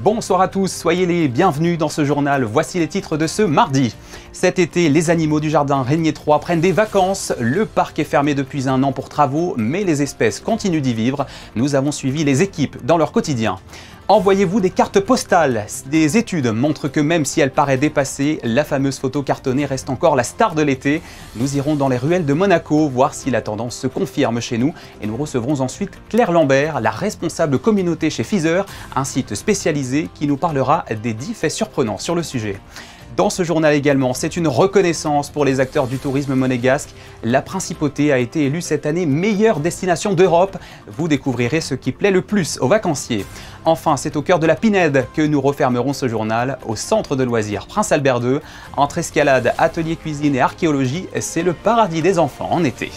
Bonsoir à tous, soyez les bienvenus dans ce journal. Voici les titres de ce mardi. Cet été, les animaux du jardin Régnier 3 prennent des vacances. Le parc est fermé depuis un an pour travaux, mais les espèces continuent d'y vivre. Nous avons suivi les équipes dans leur quotidien. Envoyez-vous des cartes postales. Des études montrent que même si elle paraît dépassée, la fameuse photo cartonnée reste encore la star de l'été. Nous irons dans les ruelles de Monaco voir si la tendance se confirme chez nous. Et nous recevrons ensuite Claire Lambert, la responsable communauté chez Feather, un site spécialisé qui nous parlera des 10 faits surprenants sur le sujet. Dans ce journal également, c'est une reconnaissance pour les acteurs du tourisme monégasque. La Principauté a été élue cette année meilleure destination d'Europe. Vous découvrirez ce qui plaît le plus aux vacanciers. Enfin, c'est au cœur de la Pinède que nous refermerons ce journal, au centre de loisirs Prince Albert II. Entre escalade, atelier cuisine et archéologie, c'est le paradis des enfants en été.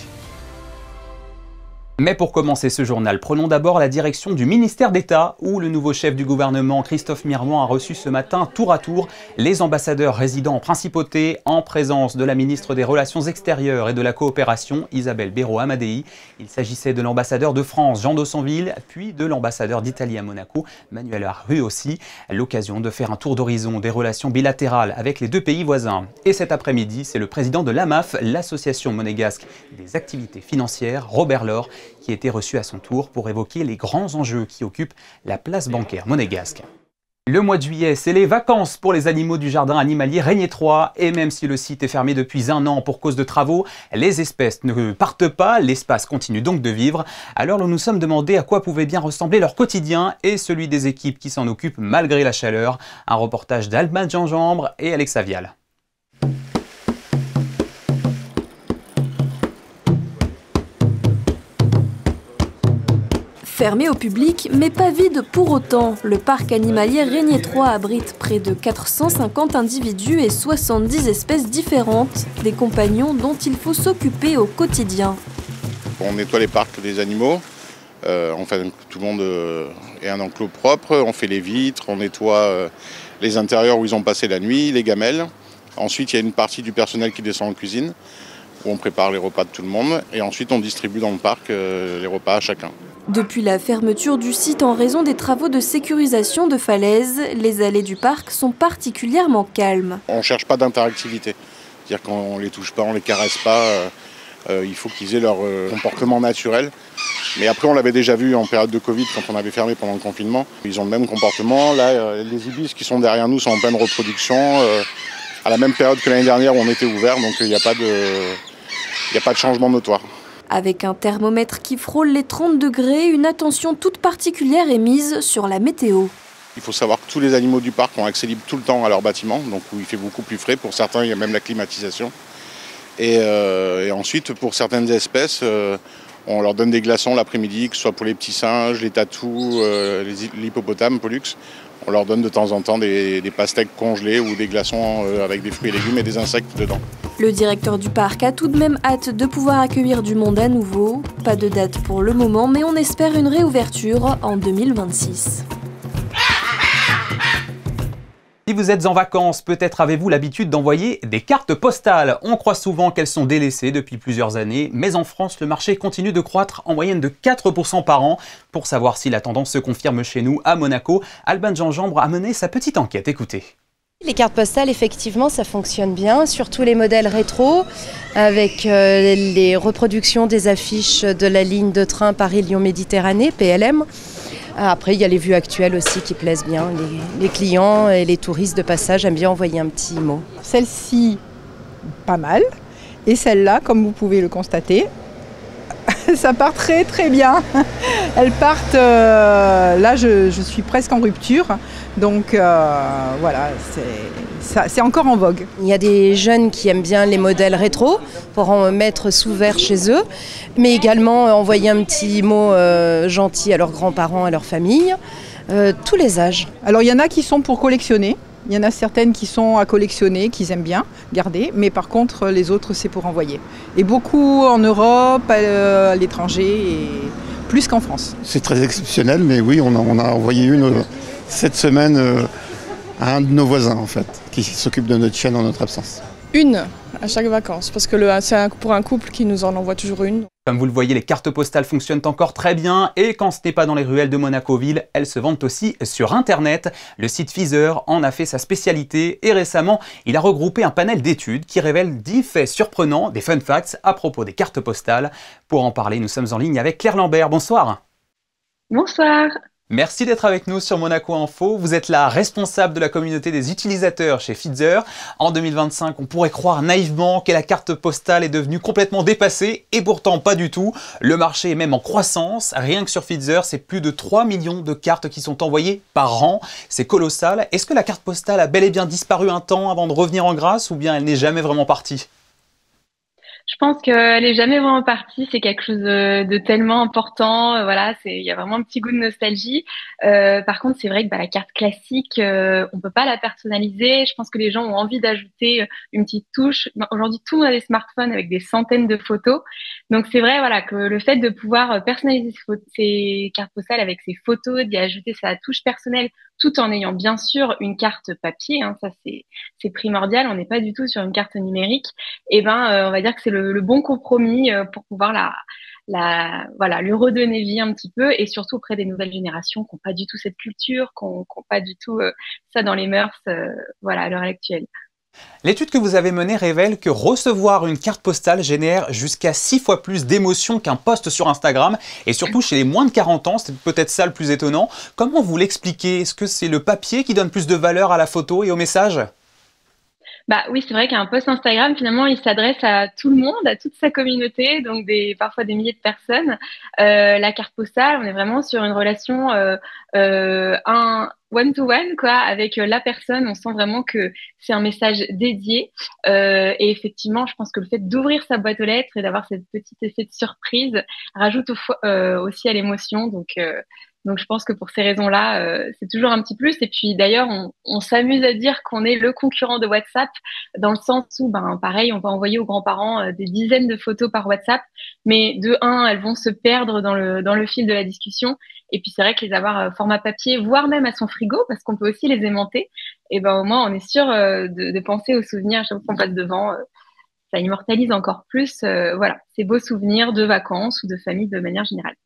Mais pour commencer ce journal, prenons d'abord la direction du ministère d'État où le nouveau chef du gouvernement, Christophe Mirmont, a reçu ce matin tour à tour les ambassadeurs résidant en Principauté en présence de la ministre des Relations extérieures et de la coopération, Isabelle Béraud-Amadei. Il s'agissait de l'ambassadeur de France, Jean Dossonville, puis de l'ambassadeur d'Italie à Monaco, Manuel Arru aussi. L'occasion de faire un tour d'horizon des relations bilatérales avec les deux pays voisins. Et cet après-midi, c'est le président de l'AMAF, l'association monégasque des activités financières, Robert Laure, qui a été reçu à son tour pour évoquer les grands enjeux qui occupent la place bancaire monégasque. Le mois de juillet, c'est les vacances pour les animaux du jardin animalier Régnier 3. Et même si le site est fermé depuis un an pour cause de travaux, les espèces ne partent pas, l'espace continue donc de vivre. Alors nous nous sommes demandé à quoi pouvait bien ressembler leur quotidien et celui des équipes qui s'en occupent malgré la chaleur. Un reportage d'Alban Gingembre et Alexa Vial. Fermé au public, mais pas vide pour autant, le parc animalier Régnier 3 abrite près de 450 individus et 70 espèces différentes, des compagnons dont il faut s'occuper au quotidien. On nettoie les parcs des animaux, on fait que tout le monde ait un enclos propre, on fait les vitres, on nettoie les intérieurs où ils ont passé la nuit, les gamelles. Ensuite, il y a une partie du personnel qui descend en cuisine, où on prépare les repas de tout le monde, et ensuite on distribue dans le parc les repas à chacun. Depuis la fermeture du site en raison des travaux de sécurisation de falaises, les allées du parc sont particulièrement calmes. On ne cherche pas d'interactivité, c'est-à-dire qu'on ne les touche pas, on ne les caresse pas, il faut qu'ils aient leur comportement naturel. Mais après on l'avait déjà vu en période de Covid quand on avait fermé pendant le confinement, ils ont le même comportement. Là les ibis qui sont derrière nous sont en pleine reproduction, à la même période que l'année dernière où on était ouvert, donc il n'y a pas de changement notoire. Avec un thermomètre qui frôle les 30 degrés, une attention toute particulière est mise sur la météo. Il faut savoir que tous les animaux du parc ont accès libre tout le temps à leur bâtiment, donc où il fait beaucoup plus frais. Pour certains, il y a même la climatisation. Et ensuite, pour certaines espèces, on leur donne des glaçons l'après-midi, que ce soit pour les petits singes, les tatous, l'hippopotame, Pollux. On leur donne de temps en temps des pastèques congelées ou des glaçons avec des fruits et légumes et des insectes dedans. Le directeur du parc a tout de même hâte de pouvoir accueillir du monde à nouveau. Pas de date pour le moment, mais on espère une réouverture en 2026. Si vous êtes en vacances, peut-être avez-vous l'habitude d'envoyer des cartes postales. On croit souvent qu'elles sont délaissées depuis plusieurs années, mais en France, le marché continue de croître en moyenne de 4% par an. Pour savoir si la tendance se confirme chez nous, à Monaco, Alban Gingembre a mené sa petite enquête. Écoutez. Les cartes postales, effectivement, ça fonctionne bien, surtout les modèles rétro, avec les reproductions des affiches de la ligne de train Paris-Lyon-Méditerranée, PLM. Après, il y a les vues actuelles aussi qui plaisent bien. Les clients et les touristes de passage aiment bien envoyer un petit mot. Celle-ci, pas mal. Et celle-là, comme vous pouvez le constater, ça part très très bien. Elles partent, là je suis presque en rupture. Donc voilà, c'est encore en vogue. Il y a des jeunes qui aiment bien les modèles rétro pour en mettre sous verre chez eux, mais également envoyer un petit mot gentil à leurs grands-parents, à leur famille, tous les âges. Alors il y en a qui sont pour collectionner, il y en a certaines qui sont à collectionner, qu'ils aiment bien garder, mais par contre les autres c'est pour envoyer. Et beaucoup en Europe, à l'étranger, et plus qu'en France. C'est très exceptionnel, mais oui, on a envoyé une cette semaine à un de nos voisins en fait, qui s'occupe de notre chaîne en notre absence. Une à chaque vacances, parce que c'est pour un couple qui nous en envoie toujours une. Comme vous le voyez, les cartes postales fonctionnent encore très bien et quand ce n'est pas dans les ruelles de Monaco-Ville, elles se vendent aussi sur Internet. Le site Feezer en a fait sa spécialité et récemment, il a regroupé un panel d'études qui révèlent 10 faits surprenants, des fun facts à propos des cartes postales. Pour en parler, nous sommes en ligne avec Claire Lambert. Bonsoir. Bonsoir. Merci d'être avec nous sur Monaco Info. Vous êtes la responsable de la communauté des utilisateurs chez Feezer. En 2025, on pourrait croire naïvement que la carte postale est devenue complètement dépassée et pourtant pas du tout. Le marché est même en croissance. Rien que sur Feezer, c'est plus de 3 millions de cartes qui sont envoyées par an. C'est colossal. Est-ce que la carte postale a bel et bien disparu un temps avant de revenir en grâce ou bien elle n'est jamais vraiment partie ? Je pense qu'elle est jamais vraiment partie. C'est quelque chose de tellement important. Voilà, il y a vraiment un petit goût de nostalgie. Par contre, c'est vrai que la carte classique, on peut pas la personnaliser. Je pense que les gens ont envie d'ajouter une petite touche. Aujourd'hui, tout le monde a des smartphones avec des centaines de photos. Donc, c'est vrai, voilà, que le fait de pouvoir personnaliser ces cartes postales avec ses photos, d'y ajouter sa touche personnelle, tout en ayant bien sûr une carte papier, hein, ça c'est primordial. On n'est pas du tout sur une carte numérique. Et on va dire que c'est le bon compromis pour pouvoir voilà, lui redonner vie un petit peu et surtout auprès des nouvelles générations qui n'ont pas du tout cette culture, qui n'ont pas du tout ça dans les mœurs, voilà, à l'heure actuelle. L'étude que vous avez menée révèle que recevoir une carte postale génère jusqu'à 6 fois plus d'émotions qu'un post sur Instagram et surtout chez les moins de 40 ans, c'est peut-être ça le plus étonnant. Comment vous l'expliquez? Est-ce que c'est le papier qui donne plus de valeur à la photo et au message? Oui, c'est vrai qu'un post Instagram, finalement, il s'adresse à tout le monde, à toute sa communauté, donc parfois des milliers de personnes. La carte postale, on est vraiment sur une relation un one-to-one, quoi, avec la personne. On sent vraiment que c'est un message dédié. Et effectivement, je pense que le fait d'ouvrir sa boîte aux lettres et d'avoir cette petite effet de surprise rajoute aussi à l'émotion. Donc, je pense que pour ces raisons-là, c'est toujours un petit plus. Et puis, d'ailleurs, on s'amuse à dire qu'on est le concurrent de WhatsApp dans le sens où, pareil, on va envoyer aux grands-parents des dizaines de photos par WhatsApp. Mais de un, elles vont se perdre dans le fil de la discussion. Et puis, c'est vrai que les avoir format papier, voire même à son frigo, parce qu'on peut aussi les aimanter, et au moins, on est sûr de penser aux souvenirs à chaque fois qu'on passe devant. Ça immortalise encore plus voilà, ces beaux souvenirs de vacances ou de famille de manière générale.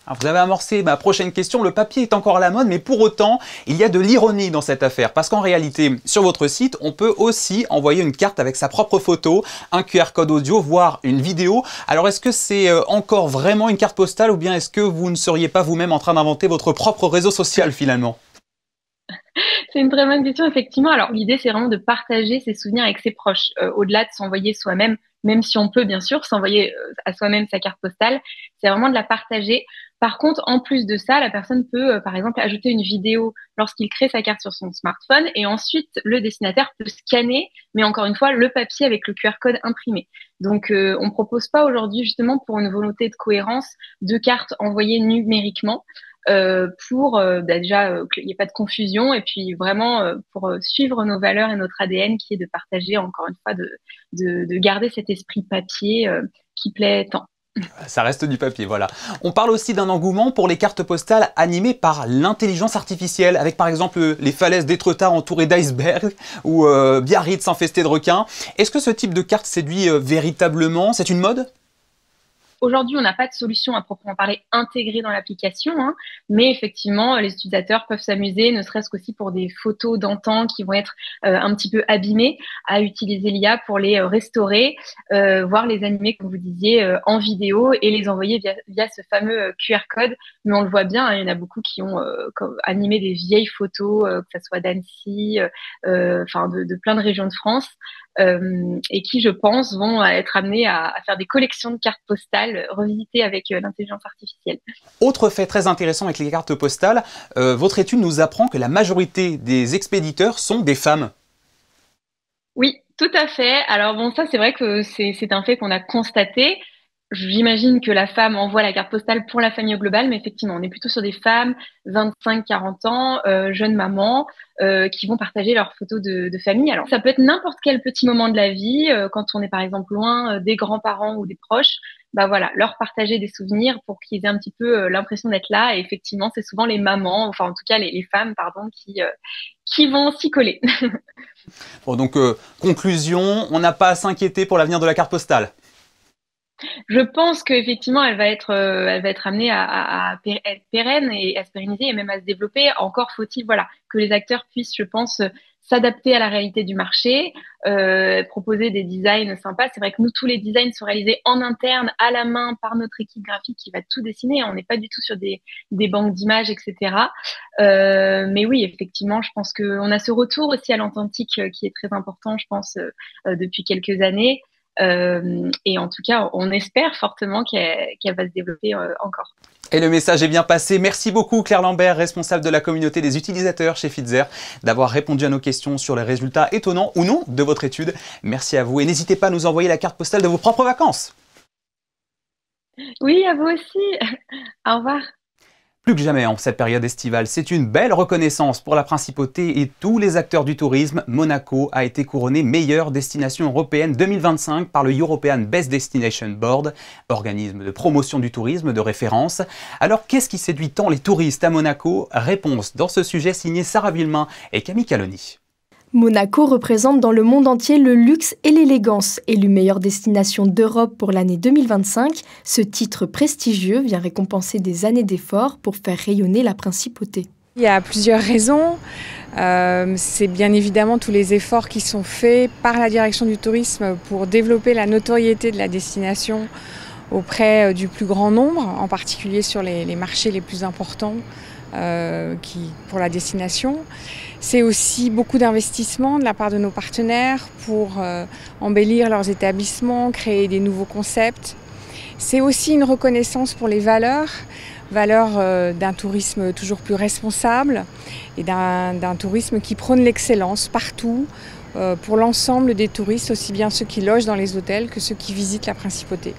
Alors vous avez amorcé ma prochaine question. Le papier est encore à la mode, mais pour autant, il y a de l'ironie dans cette affaire. Parce qu'en réalité, sur votre site, on peut aussi envoyer une carte avec sa propre photo, un QR code audio, voire une vidéo. Alors est-ce que c'est encore vraiment une carte postale ou bien est-ce que vous ne seriez pas vous-même en train d'inventer votre propre réseau social finalement ? C'est une très bonne question, effectivement. Alors, l'idée, c'est vraiment de partager ses souvenirs avec ses proches, au-delà de s'envoyer soi-même, même si on peut, bien sûr, s'envoyer à soi-même sa carte postale. C'est vraiment de la partager. Par contre, en plus de ça, la personne peut, par exemple, ajouter une vidéo lorsqu'il crée sa carte sur son smartphone et ensuite, le destinataire peut scanner, mais encore une fois, le papier avec le QR code imprimé. Donc, on ne propose pas aujourd'hui, justement, pour une volonté de cohérence, de cartes envoyées numériquement. Pour déjà qu'il n'y ait pas de confusion et puis vraiment pour suivre nos valeurs et notre ADN qui est de partager, encore une fois, de garder cet esprit papier qui plaît tant. Ça reste du papier, voilà. On parle aussi d'un engouement pour les cartes postales animées par l'intelligence artificielle, avec par exemple les falaises d'Étretat entourées d'icebergs ou Biarritz infestées de requins. Est-ce que ce type de carte séduit véritablement? C'est une mode? Aujourd'hui, on n'a pas de solution à proprement parler intégrée dans l'application, hein, mais effectivement, les utilisateurs peuvent s'amuser, ne serait-ce qu'aussi pour des photos d'antan qui vont être un petit peu abîmées, à utiliser l'IA pour les restaurer, voire les animer, comme vous disiez, en vidéo et les envoyer via ce fameux QR code. Mais on le voit bien, hein, il y en a beaucoup qui ont animé des vieilles photos, que ce soit d'Annecy, de plein de régions de France. Et qui, je pense, vont être amenés à faire des collections de cartes postales revisitées avec l'intelligence artificielle. Autre fait très intéressant avec les cartes postales, votre étude nous apprend que la majorité des expéditeurs sont des femmes. Oui, tout à fait. Alors bon, ça c'est vrai que c'est un fait qu'on a constaté. J'imagine que la femme envoie la carte postale pour la famille au global, mais effectivement, on est plutôt sur des femmes 25-40 ans, jeunes mamans, qui vont partager leurs photos de famille. Alors, ça peut être n'importe quel petit moment de la vie, quand on est par exemple loin des grands-parents ou des proches, bah voilà, leur partager des souvenirs pour qu'ils aient un petit peu l'impression d'être là. Et effectivement, c'est souvent les mamans, enfin en tout cas les femmes, pardon, qui vont s'y coller. Bon, donc, conclusion, on n'a pas à s'inquiéter pour l'avenir de la carte postale. Je pense qu'effectivement, elle va être amenée à être pérenne et à se pérenniser et même à se développer. Encore faut-il, voilà, que les acteurs puissent, je pense, s'adapter à la réalité du marché, proposer des designs sympas. C'est vrai que nous, tous les designs sont réalisés en interne, à la main, par notre équipe graphique qui va tout dessiner. On n'est pas du tout sur des banques d'images, etc. Mais oui, effectivement, je pense qu'on a ce retour aussi à l'authentique qui est très important, je pense, depuis quelques années. Et en tout cas, on espère fortement qu'elle va se développer encore. Et le message est bien passé. Merci beaucoup Claire Lambert, responsable de la communauté des utilisateurs chez Fitzer, d'avoir répondu à nos questions sur les résultats étonnants ou non de votre étude. Merci à vous et n'hésitez pas à nous envoyer la carte postale de vos propres vacances. Oui, à vous aussi. Au revoir. Plus que jamais en cette période estivale, c'est une belle reconnaissance pour la principauté et tous les acteurs du tourisme. Monaco a été couronné meilleure destination européenne 2025 par le European Best Destination Board, organisme de promotion du tourisme de référence. Alors qu'est-ce qui séduit tant les touristes à Monaco? Réponse dans ce sujet signée Sarah Villemain et Camille Caloni. Monaco représente dans le monde entier le luxe et l'élégance. Élue meilleure destination d'Europe pour l'année 2025, ce titre prestigieux vient récompenser des années d'efforts pour faire rayonner la principauté. Il y a plusieurs raisons. C'est bien évidemment tous les efforts qui sont faits par la direction du tourisme pour développer la notoriété de la destination auprès du plus grand nombre, en particulier sur les marchés les plus importants pour la destination. C'est aussi beaucoup d'investissements de la part de nos partenaires pour embellir leurs établissements, créer des nouveaux concepts. C'est aussi une reconnaissance pour les valeurs d'un tourisme toujours plus responsable et d'un tourisme qui prône l'excellence partout pour l'ensemble des touristes, aussi bien ceux qui logent dans les hôtels que ceux qui visitent la principauté.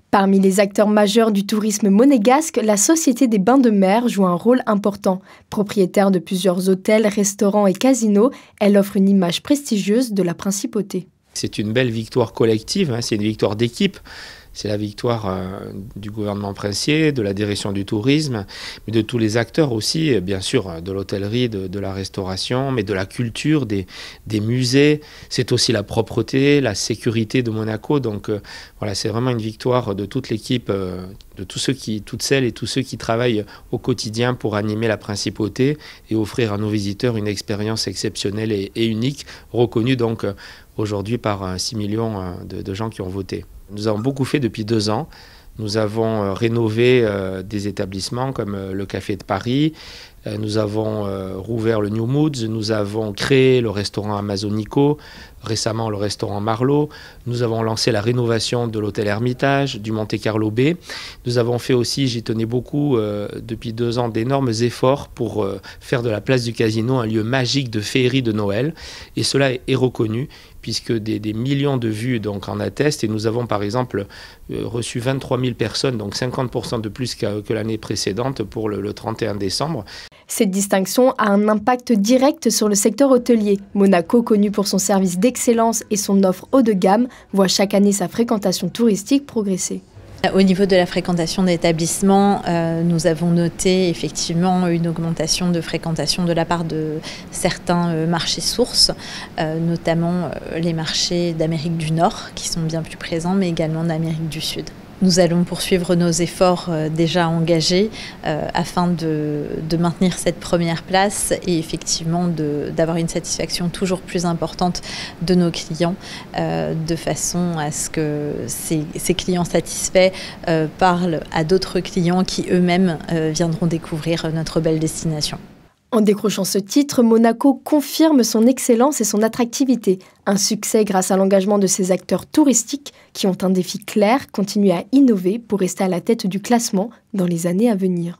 Parmi les acteurs majeurs du tourisme monégasque, la Société des Bains de Mer joue un rôle important. Propriétaire de plusieurs hôtels, restaurants et casinos, elle offre une image prestigieuse de la principauté. C'est une belle victoire collective, c'est une victoire d'équipe. C'est la victoire du gouvernement princier, de la direction du tourisme, mais de tous les acteurs aussi, bien sûr, de l'hôtellerie, de la restauration, mais de la culture, des musées. C'est aussi la propreté, la sécurité de Monaco. Donc voilà, c'est vraiment une victoire de toute l'équipe, de toutes celles et tous ceux qui travaillent au quotidien pour animer la principauté et offrir à nos visiteurs une expérience exceptionnelle et unique, reconnue donc aujourd'hui par 6 millions de gens qui ont voté. Nous avons beaucoup fait depuis 2 ans. Nous avons rénové des établissements comme le Café de Paris. Nous avons rouvert le New Moods. Nous avons créé le restaurant Amazonico. Récemment, le restaurant Marlot. Nous avons lancé la rénovation de l'hôtel Hermitage, du Monte Carlo Bay. Nous avons fait aussi, j'y tenais beaucoup, depuis 2 ans, d'énormes efforts pour faire de la place du Casino un lieu magique de féerie de Noël. Et cela est reconnu, puisque des millions de vues donc, en attestent. Et nous avons par exemple reçu 23 000 personnes, donc 50% de plus que l'année précédente pour le 31 décembre. Cette distinction a un impact direct sur le secteur hôtelier. Monaco, connu pour son service d'excellence et son offre haut de gamme, voit chaque année sa fréquentation touristique progresser. Au niveau de la fréquentation d'établissements, nous avons noté effectivement une augmentation de fréquentation de la part de certains marchés sources, notamment les marchés d'Amérique du Nord qui sont bien plus présents, mais également d'Amérique du Sud. Nous allons poursuivre nos efforts déjà engagés afin de maintenir cette première place et effectivement d'avoir une satisfaction toujours plus importante de nos clients de façon à ce que ces clients satisfaits parlent à d'autres clients qui eux-mêmes viendront découvrir notre belle destination. En décrochant ce titre, Monaco confirme son excellence et son attractivité. Un succès grâce à l'engagement de ses acteurs touristiques qui ont un défi clair, continuer à innover pour rester à la tête du classement dans les années à venir.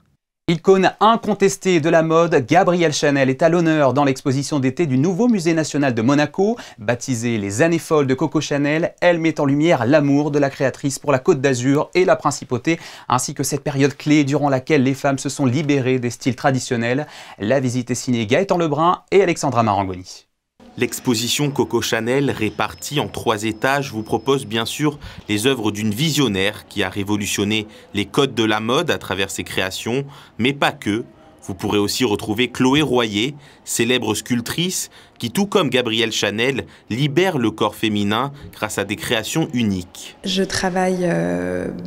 Icône incontestée de la mode, Gabrielle Chanel est à l'honneur dans l'exposition d'été du nouveau musée national de Monaco. Baptisée Les années folles de Coco Chanel, elle met en lumière l'amour de la créatrice pour la Côte d'Azur et la principauté, ainsi que cette période clé durant laquelle les femmes se sont libérées des styles traditionnels. La visite est signée Gaëtan Lebrun et Alexandra Marangoni. L'exposition Coco Chanel, répartie en 3 étages, vous propose bien sûr les œuvres d'une visionnaire qui a révolutionné les codes de la mode à travers ses créations, mais pas que. Vous pourrez aussi retrouver Chloé Royer, célèbre sculptrice, qui, tout comme Gabrielle Chanel, libère le corps féminin grâce à des créations uniques. Je travaille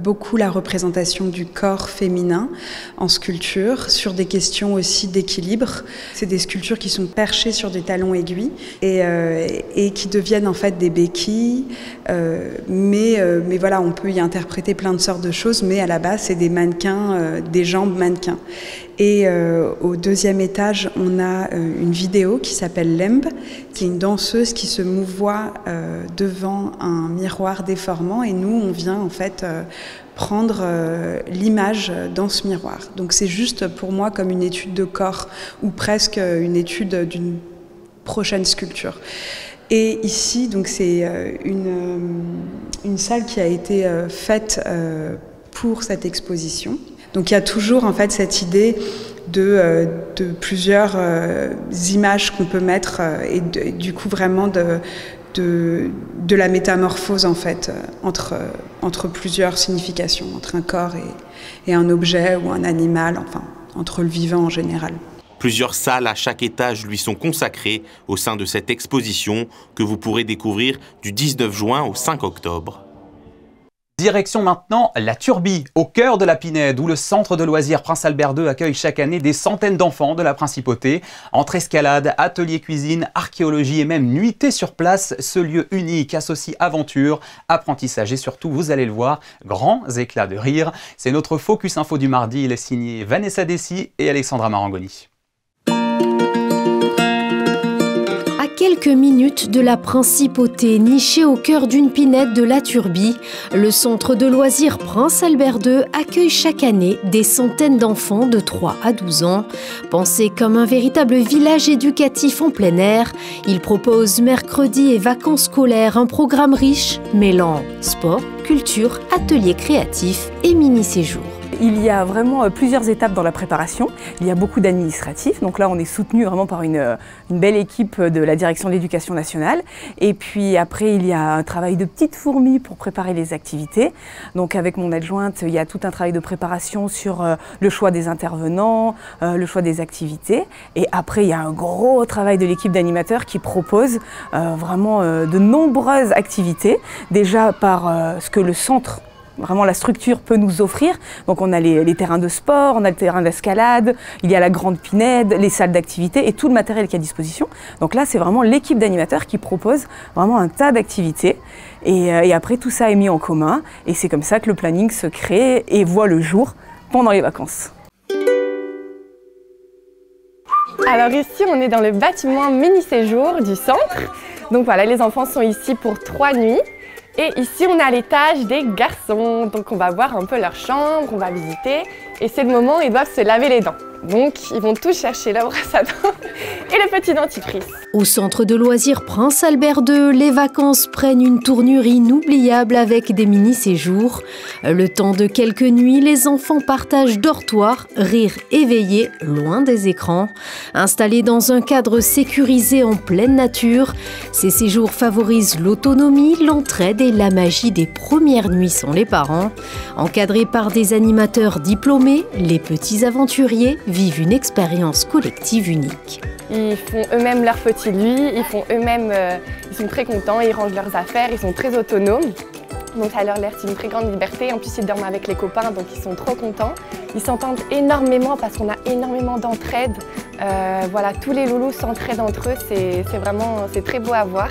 beaucoup la représentation du corps féminin en sculpture, sur des questions aussi d'équilibre. C'est des sculptures qui sont perchées sur des talons aiguilles et qui deviennent en fait des béquilles. Mais voilà, on peut y interpréter plein de sortes de choses, mais à la base, c'est des mannequins, des jambes mannequins. Et au 2e étage, on a une vidéo qui s'appelle Lemb. C'est une danseuse qui se mouvoie devant un miroir déformant et nous, on vient en fait prendre l'image dans ce miroir. Donc c'est juste pour moi comme une étude de corps ou presque une étude d'une prochaine sculpture. Et ici, donc c'est une salle qui a été faite pour cette exposition. Donc il y a toujours en fait cette idée de plusieurs images qu'on peut mettre et du coup vraiment de la métamorphose en fait entre plusieurs significations, entre un corps et un objet ou un animal, enfin entre le vivant en général. Plusieurs salles à chaque étage lui sont consacrées au sein de cette exposition que vous pourrez découvrir du 19 juin au 5 octobre. Direction maintenant la Turbie, au cœur de la Pinède, où le centre de loisirs Prince Albert II accueille chaque année des centaines d'enfants de la Principauté. Entre escalade, atelier cuisine, archéologie et même nuitée sur place, ce lieu unique associe aventure, apprentissage et surtout, vous allez le voir, grands éclats de rire. C'est notre Focus Info du mardi, il est signé Vanessa Dessy et Alexandra Marangoni. Quelques minutes de la Principauté, nichée au cœur d'une pinède de la Turbie, le centre de loisirs Prince Albert II accueille chaque année des centaines d'enfants de 3 à 12 ans. Pensé comme un véritable village éducatif en plein air, il propose mercredi et vacances scolaires un programme riche mêlant sport, culture, ateliers créatifs et mini-séjours. Il y a vraiment plusieurs étapes dans la préparation. Il y a beaucoup d'administratifs. Donc là, on est soutenu vraiment par une belle équipe de la direction de l'éducation nationale. Et puis après, il y a un travail de petites fourmis pour préparer les activités. Donc avec mon adjointe, il y a tout un travail de préparation sur le choix des intervenants, le choix des activités. Et après, il y a un gros travail de l'équipe d'animateurs qui propose vraiment de nombreuses activités. Déjà par ce que le centre, vraiment la structure peut nous offrir. Donc on a les terrains de sport, on a le terrain d'escalade, il y a la grande pinède, les salles d'activité et tout le matériel qui est à disposition. Donc là c'est vraiment l'équipe d'animateurs qui propose vraiment un tas d'activités et après tout ça est mis en commun et c'est comme ça que le planning se crée et voit le jour pendant les vacances. Alors ici on est dans le bâtiment mini-séjour du centre. Donc voilà, les enfants sont ici pour 3 nuits. Et ici, on est à l'étage des garçons. Donc on va voir un peu leur chambre, on va visiter. Et c'est le moment où ils doivent se laver les dents. Donc ils vont tous chercher la brosse à dents et le petit dentifrice. Au centre de loisirs Prince Albert II, les vacances prennent une tournure inoubliable avec des mini-séjours. Le temps de quelques nuits, les enfants partagent dortoir, rire éveillé, loin des écrans. Installés dans un cadre sécurisé en pleine nature, ces séjours favorisent l'autonomie, l'entraide et la magie des premières nuits sans les parents. Encadrés par des animateurs diplômés, les petits aventuriers vivent une expérience collective unique. Ils font eux-mêmes leur petite vie, ils sont très contents, ils rangent leurs affaires, ils sont très autonomes. Donc ça leur laisse une très grande liberté. En plus ils dorment avec les copains, donc ils sont trop contents. Ils s'entendent énormément parce qu'on a énormément d'entraide. Voilà, tous les loulous s'entraident entre eux, c'est très beau à voir.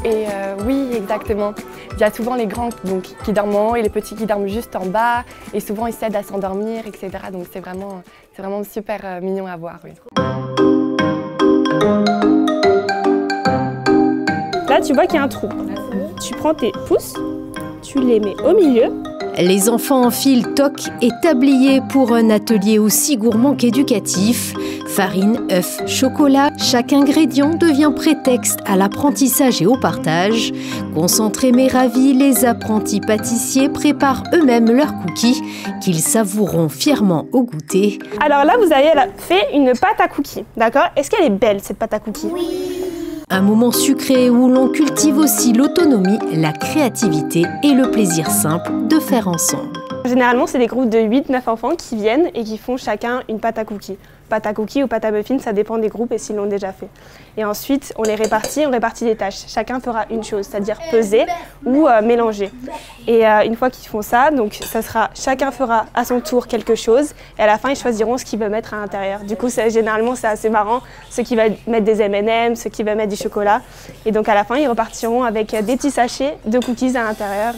Et oui, exactement. Il y a souvent les grands qui dorment en haut et les petits qui dorment juste en bas. Et souvent ils s'aident à s'endormir, etc. Donc c'est vraiment super mignon à voir. Oui. Là, tu vois qu'il y a un trou. Tu prends tes pouces, tu les mets au milieu. Les enfants enfilent toque et tablier pour un atelier aussi gourmand qu'éducatif. Farine, œufs, chocolat, chaque ingrédient devient prétexte à l'apprentissage et au partage. Concentrés mais ravis, les apprentis pâtissiers préparent eux-mêmes leurs cookies qu'ils savoureront fièrement au goûter. Alors là, vous avez fait une pâte à cookies, d'accord? Est-ce qu'elle est belle, cette pâte à cookies? Oui. Un moment sucré où l'on cultive aussi l'autonomie, la créativité et le plaisir simple de faire ensemble. Généralement, c'est des groupes de 8-9 enfants qui viennent et qui font chacun une pâte à cookies. Pâte à cookies ou pâte à muffins, ça dépend des groupes et s'ils l'ont déjà fait. Et ensuite, on répartit des tâches. Chacun fera une chose, c'est-à-dire peser ou mélanger. Et une fois qu'ils font ça, donc chacun fera à son tour quelque chose et à la fin, ils choisiront ce qu'ils veulent mettre à l'intérieur. Du coup, généralement, c'est assez marrant. Ceux qui veulent mettre des M&M's, ceux qui veulent mettre du chocolat. Et donc, à la fin, ils repartiront avec des petits sachets de cookies à l'intérieur.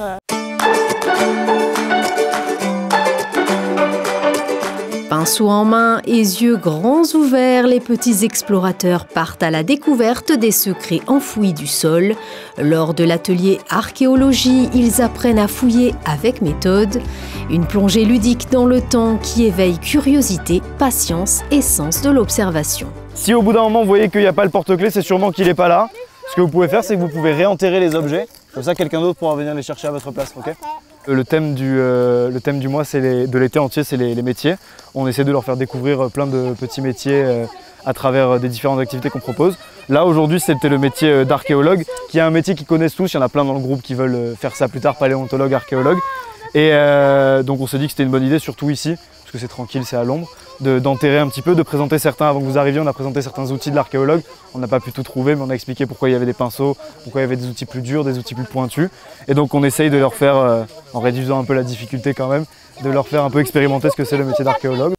Pinceau en main et yeux grands ouverts, les petits explorateurs partent à la découverte des secrets enfouis du sol. Lors de l'atelier archéologie, ils apprennent à fouiller avec méthode. Une plongée ludique dans le temps qui éveille curiosité, patience et sens de l'observation. Si au bout d'un moment vous voyez qu'il n'y a pas le porte-clés, c'est sûrement qu'il n'est pas là. Ce que vous pouvez faire, c'est que vous pouvez réenterrer les objets. Comme ça, quelqu'un d'autre pourra venir les chercher à votre place. Okay ? Le thème du mois de l'été entier, c'est les métiers. On essaie de leur faire découvrir plein de petits métiers à travers des différentes activités qu'on propose. Là, aujourd'hui, c'était le métier d'archéologue, qui est un métier qu'ils connaissent tous. Il y en a plein dans le groupe qui veulent faire ça plus tard, paléontologue, archéologue. Et donc, on s'est dit que c'était une bonne idée, surtout ici, parce que c'est tranquille, c'est à l'ombre, d'enterrer un petit peu, de présenter certains. Avant que vous arriviez, on a présenté certains outils de l'archéologue. On n'a pas pu tout trouver, mais on a expliqué pourquoi il y avait des pinceaux, pourquoi il y avait des outils plus durs, des outils plus pointus. Et donc on essaye de leur faire, en réduisant un peu la difficulté quand même, de leur faire un peu expérimenter ce que c'est le métier d'archéologue.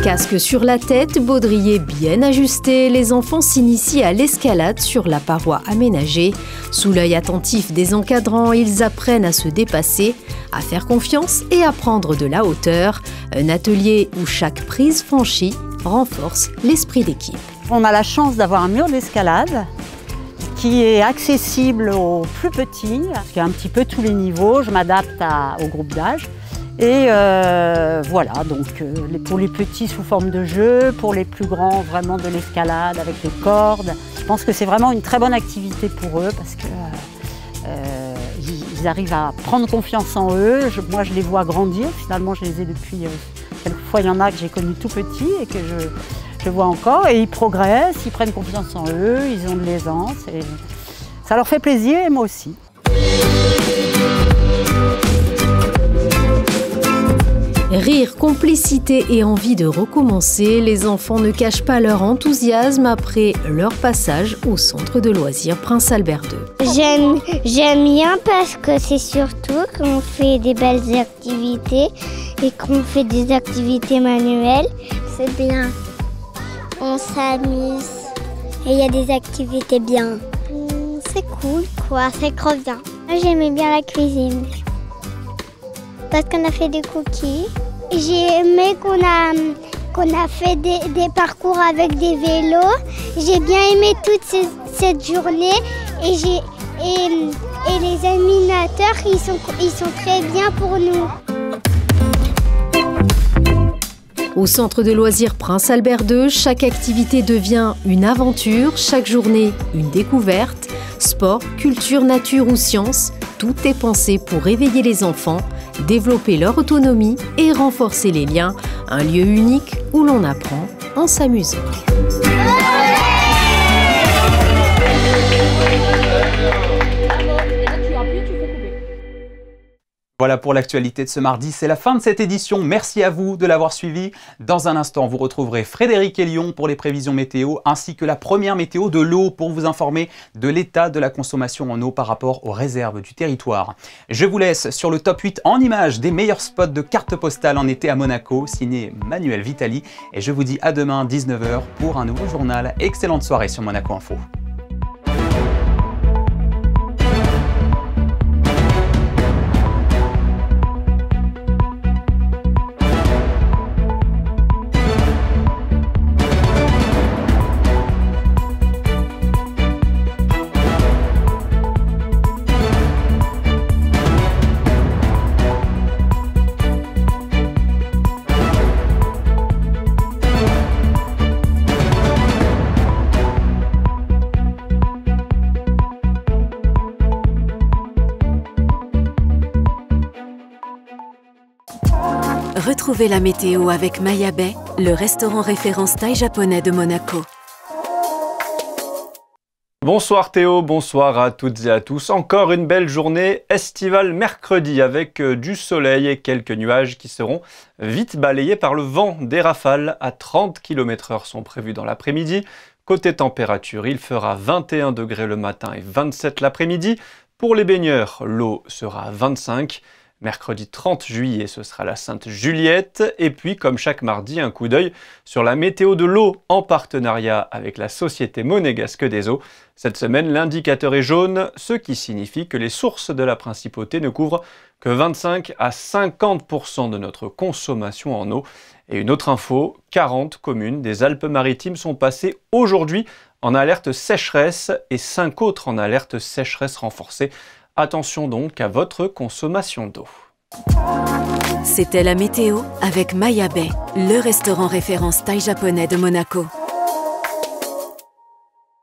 Casque sur la tête, baudrier bien ajusté, les enfants s'initient à l'escalade sur la paroi aménagée. Sous l'œil attentif des encadrants, ils apprennent à se dépasser, à faire confiance et à prendre de la hauteur. Un atelier où chaque prise franchie renforce l'esprit d'équipe. On a la chance d'avoir un mur d'escalade qui est accessible aux plus petits, parce qu'il y a un petit peu tous les niveaux, je m'adapte au groupe d'âge. Et voilà, donc pour les petits sous forme de jeu, pour les plus grands vraiment de l'escalade avec les cordes. Je pense que c'est vraiment une très bonne activité pour eux parce que ils arrivent à prendre confiance en eux. Moi je les vois grandir, finalement je les ai depuis, quelquefois il y en a que j'ai connus tout petits et que je vois encore et ils progressent, ils prennent confiance en eux, ils ont de l'aisance et ça leur fait plaisir et moi aussi. Rire, complicité et envie de recommencer, les enfants ne cachent pas leur enthousiasme après leur passage au centre de loisirs Prince Albert II. J'aime bien parce que c'est surtout qu'on fait des belles activités et qu'on fait des activités manuelles. C'est bien. On s'amuse et il y a des activités bien. C'est cool quoi, c'est trop bien. Moi j'aimais bien la cuisine. Parce qu'on a fait des cookies. J'ai aimé qu'on a fait des parcours avec des vélos. J'ai bien aimé toute cette journée et les animateurs ils sont très bien pour nous. Au centre de loisirs Prince Albert II, chaque activité devient une aventure, chaque journée une découverte. Sport, culture, nature ou sciences, tout est pensé pour réveiller les enfants, développer leur autonomie et renforcer les liens. Un lieu unique où l'on apprend en s'amusant. Voilà pour l'actualité de ce mardi, c'est la fin de cette édition. Merci à vous de l'avoir suivi. Dans un instant, vous retrouverez Frédéric Elion pour les prévisions météo, ainsi que la première météo de l'eau pour vous informer de l'état de la consommation en eau par rapport aux réserves du territoire. Je vous laisse sur le top 8 en images des meilleurs spots de cartes postales en été à Monaco, signé Manuel Vitali. Et je vous dis à demain 19h pour un nouveau journal. Excellente soirée sur Monaco Info. Retrouvez la météo avec Maya Bay, le restaurant référence thaï japonais de Monaco. Bonsoir Théo, bonsoir à toutes et à tous. Encore une belle journée estivale mercredi avec du soleil et quelques nuages qui seront vite balayés par le vent. Des rafales à 30 km/h sont prévues dans l'après-midi. Côté température, il fera 21 degrés le matin et 27 l'après-midi. Pour les baigneurs, l'eau sera à 25. Mercredi 30 juillet, ce sera la Sainte Juliette. Et puis, comme chaque mardi, un coup d'œil sur la météo de l'eau en partenariat avec la Société monégasque des eaux. Cette semaine, l'indicateur est jaune, ce qui signifie que les sources de la principauté ne couvrent que 25 à 50% de notre consommation en eau. Et une autre info, 40 communes des Alpes-Maritimes sont passées aujourd'hui en alerte sécheresse et 5 autres en alerte sécheresse renforcée. Attention donc à votre consommation d'eau. C'était la météo avec Maya Bay, le restaurant référence thaï japonais de Monaco.